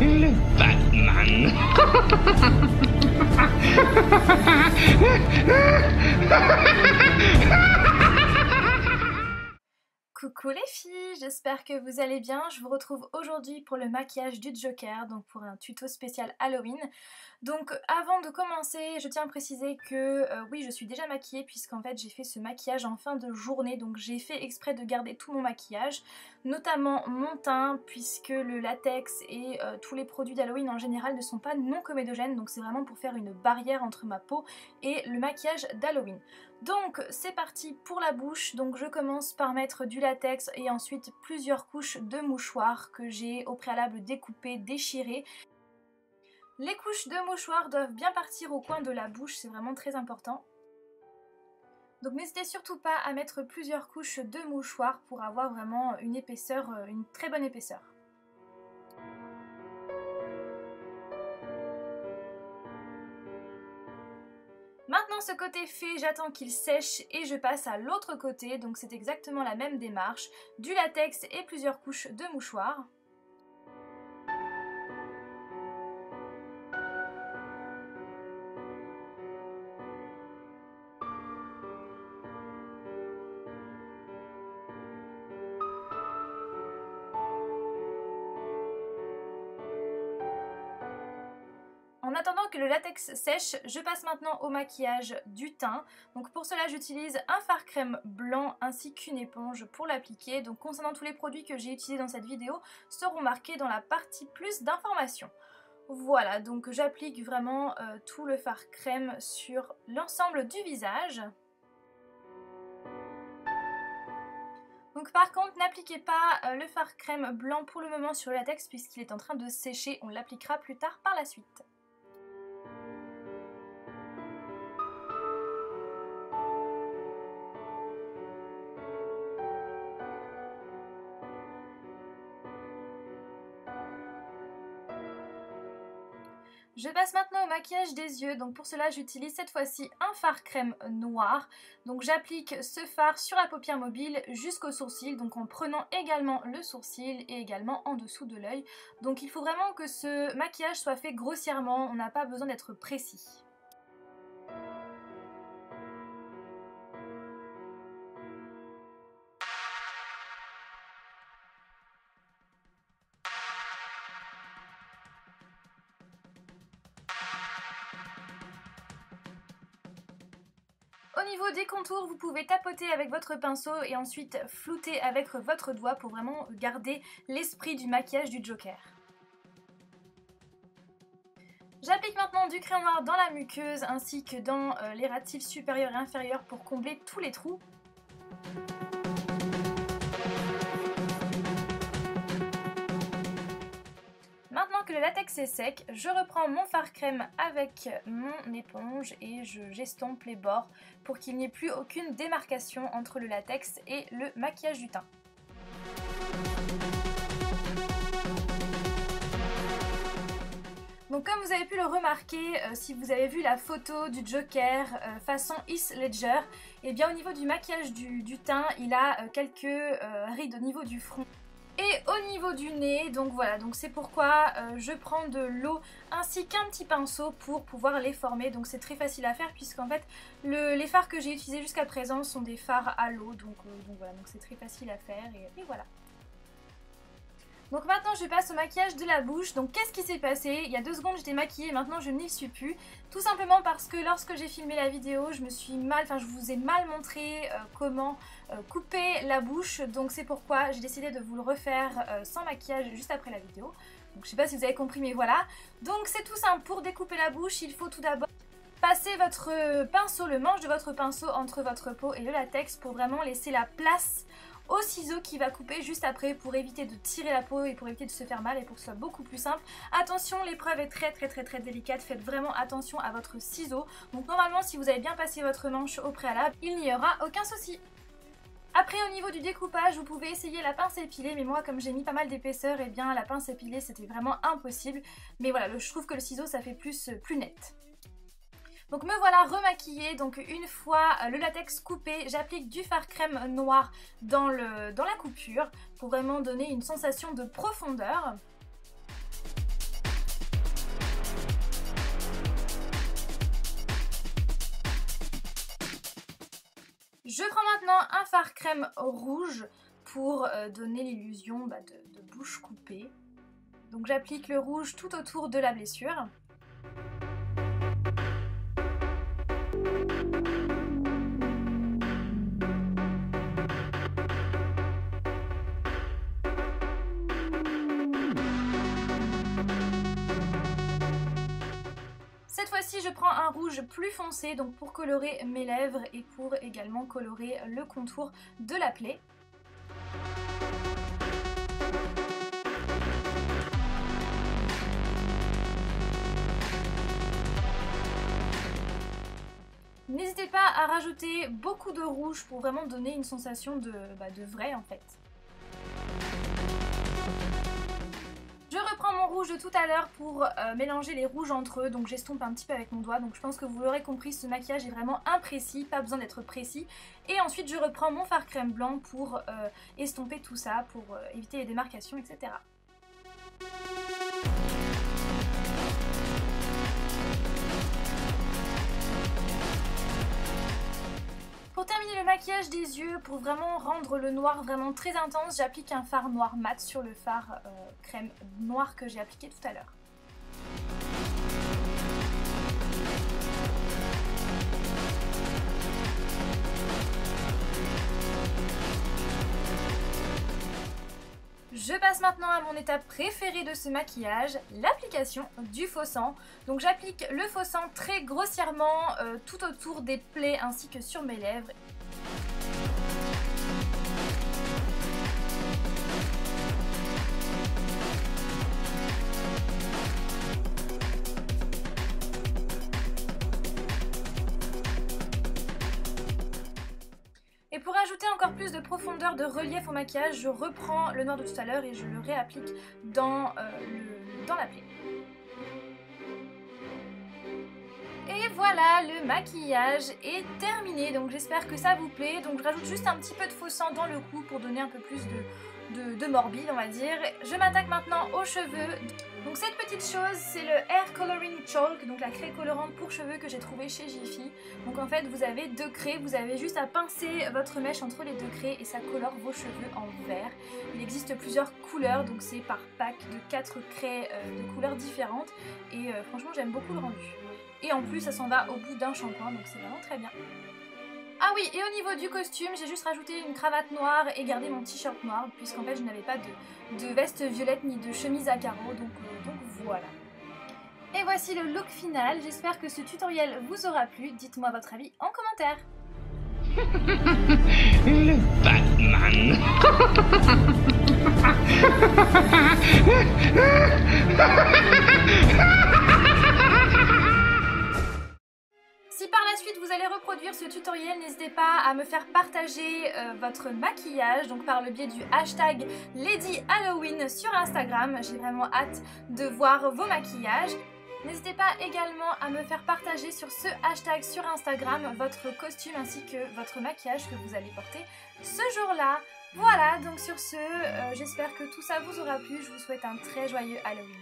le Batman. Coucou les filles, j'espère que vous allez bien. Je vous retrouve aujourd'hui pour le maquillage du Joker, donc pour un tuto spécial Halloween. Donc avant de commencer, je tiens à préciser que oui, je suis déjà maquillée puisqu'en fait j'ai fait ce maquillage en fin de journée, donc j'ai fait exprès de garder tout mon maquillage, notamment mon teint, puisque le latex et tous les produits d'Halloween en général ne sont pas non comédogènes, donc c'est vraiment pour faire une barrière entre ma peau et le maquillage d'Halloween. Donc c'est parti pour la bouche. Donc je commence par mettre du latex et ensuite plusieurs couches de mouchoirs que j'ai au préalable découpées, déchirées. Les couches de mouchoirs doivent bien partir au coin de la bouche, c'est vraiment très important. Donc n'hésitez surtout pas à mettre plusieurs couches de mouchoirs pour avoir vraiment une épaisseur, une très bonne épaisseur. Maintenant ce côté fait, j'attends qu'il sèche et je passe à l'autre côté, donc c'est exactement la même démarche, du latex et plusieurs couches de mouchoirs. En attendant que le latex sèche, je passe maintenant au maquillage du teint. Donc pour cela j'utilise un fard crème blanc ainsi qu'une éponge pour l'appliquer. Donc concernant tous les produits que j'ai utilisés dans cette vidéo seront marqués dans la partie plus d'informations. Voilà, donc j'applique vraiment tout le fard crème sur l'ensemble du visage. Donc par contre n'appliquez pas le fard crème blanc pour le moment sur le latex puisqu'il est en train de sécher, on l'appliquera plus tard par la suite. Je passe maintenant au maquillage des yeux, donc pour cela j'utilise cette fois-ci un fard crème noir. Donc j'applique ce fard sur la paupière mobile jusqu'au sourcil, donc en prenant également le sourcil et également en dessous de l'œil. Donc il faut vraiment que ce maquillage soit fait grossièrement, on n'a pas besoin d'être précis. Au niveau des contours, vous pouvez tapoter avec votre pinceau et ensuite flouter avec votre doigt pour vraiment garder l'esprit du maquillage du Joker. J'applique maintenant du crayon noir dans la muqueuse ainsi que dans les ras de cils supérieurs et inférieurs pour combler tous les trous. Maintenant que le latex est sec, je reprends mon fard crème avec mon éponge et j'estompe les bords pour qu'il n'y ait plus aucune démarcation entre le latex et le maquillage du teint. Donc comme vous avez pu le remarquer, si vous avez vu la photo du Joker façon Heath Ledger, et bien au niveau du maquillage du teint, il a quelques rides au niveau du front. Et au niveau du nez, donc voilà, donc c'est pourquoi je prends de l'eau ainsi qu'un petit pinceau pour pouvoir les former. Donc c'est très facile à faire puisqu'en fait les fards que j'ai utilisés jusqu'à présent sont des fards à l'eau, donc voilà, donc c'est très facile à faire et voilà. Donc maintenant je passe au maquillage de la bouche. Donc qu'est-ce qui s'est passé? Il y a 2 secondes j'étais maquillée et maintenant je n'y suis plus. Tout simplement parce que lorsque j'ai filmé la vidéo, je vous ai mal montré comment couper la bouche. Donc c'est pourquoi j'ai décidé de vous le refaire sans maquillage juste après la vidéo. Donc je sais pas si vous avez compris mais voilà. Donc c'est tout simple, pour découper la bouche, il faut tout d'abord passer votre pinceau, le manche de votre pinceau entre votre peau et le latex pour vraiment laisser la place au ciseau qui va couper juste après pour éviter de tirer la peau et pour éviter de se faire mal et pour que ce soit beaucoup plus simple. Attention, l'épreuve est très délicate, faites vraiment attention à votre ciseau. Donc normalement si vous avez bien passé votre manche au préalable, il n'y aura aucun souci. Après au niveau du découpage, vous pouvez essayer la pince épilée, mais moi comme j'ai mis pas mal d'épaisseur, et bien la pince épilée c'était vraiment impossible. Mais voilà, je trouve que le ciseau ça fait plus net. Donc me voilà remaquillée, donc une fois le latex coupé, j'applique du fard crème noir dans la coupure pour vraiment donner une sensation de profondeur. Je prends maintenant un fard crème rouge pour donner l'illusion de bouche coupée. Donc j'applique le rouge tout autour de la blessure. Cette fois-ci, je prends un rouge plus foncé donc pour colorer mes lèvres et pour également colorer le contour de la plaie. N'hésitez pas à rajouter beaucoup de rouge pour vraiment donner une sensation de vrai en fait. Je reprends mon rouge de tout à l'heure pour mélanger les rouges entre eux, donc j'estompe un petit peu avec mon doigt, donc je pense que vous l'aurez compris, ce maquillage est vraiment imprécis, pas besoin d'être précis. Et ensuite je reprends mon fard crème blanc pour estomper tout ça, pour éviter les démarcations, etc. Pour terminer le maquillage des yeux, pour vraiment rendre le noir vraiment très intense, j'applique un fard noir mat sur le fard crème noir que j'ai appliqué tout à l'heure. Je passe maintenant à mon étape préférée de ce maquillage, l'application du faux sang. Donc j'applique le faux sang très grossièrement tout autour des plaies ainsi que sur mes lèvres. Et pour ajouter encore plus de profondeur, de relief au maquillage, je reprends le noir de tout à l'heure et je le réapplique dans la plaie. Et voilà, le maquillage est terminé, donc j'espère que ça vous plaît. Donc je rajoute juste un petit peu de faux sang dans le cou pour donner un peu plus de morbide, on va dire. Je m'attaque maintenant aux cheveux. Donc cette petite chose, c'est le Hair Coloring Chalk, donc la craie colorante pour cheveux que j'ai trouvé chez Jiffy. Donc en fait vous avez deux craies, vous avez juste à pincer votre mèche entre les deux craies et ça colore vos cheveux en vert. Il existe plusieurs couleurs, donc c'est par pack de 4 craies de couleurs différentes et franchement j'aime beaucoup le rendu. Et en plus ça s'en va au bout d'un shampoing, donc c'est vraiment très bien. Ah oui, et au niveau du costume, j'ai juste rajouté une cravate noire et gardé mon t-shirt noir, puisqu'en fait je n'avais pas de veste violette ni de chemise à carreaux, donc voilà. Et voici le look final, j'espère que ce tutoriel vous aura plu, dites-moi votre avis en commentaire. Le Batman. Si par la suite vous allez reproduire ce tutoriel, n'hésitez pas à me faire partager votre maquillage, donc par le biais du hashtag LadyHalloween sur Instagram. J'ai vraiment hâte de voir vos maquillages. N'hésitez pas également à me faire partager sur ce hashtag sur Instagram votre costume ainsi que votre maquillage que vous allez porter ce jour-là. Voilà, donc sur ce, j'espère que tout ça vous aura plu. Je vous souhaite un très joyeux Halloween.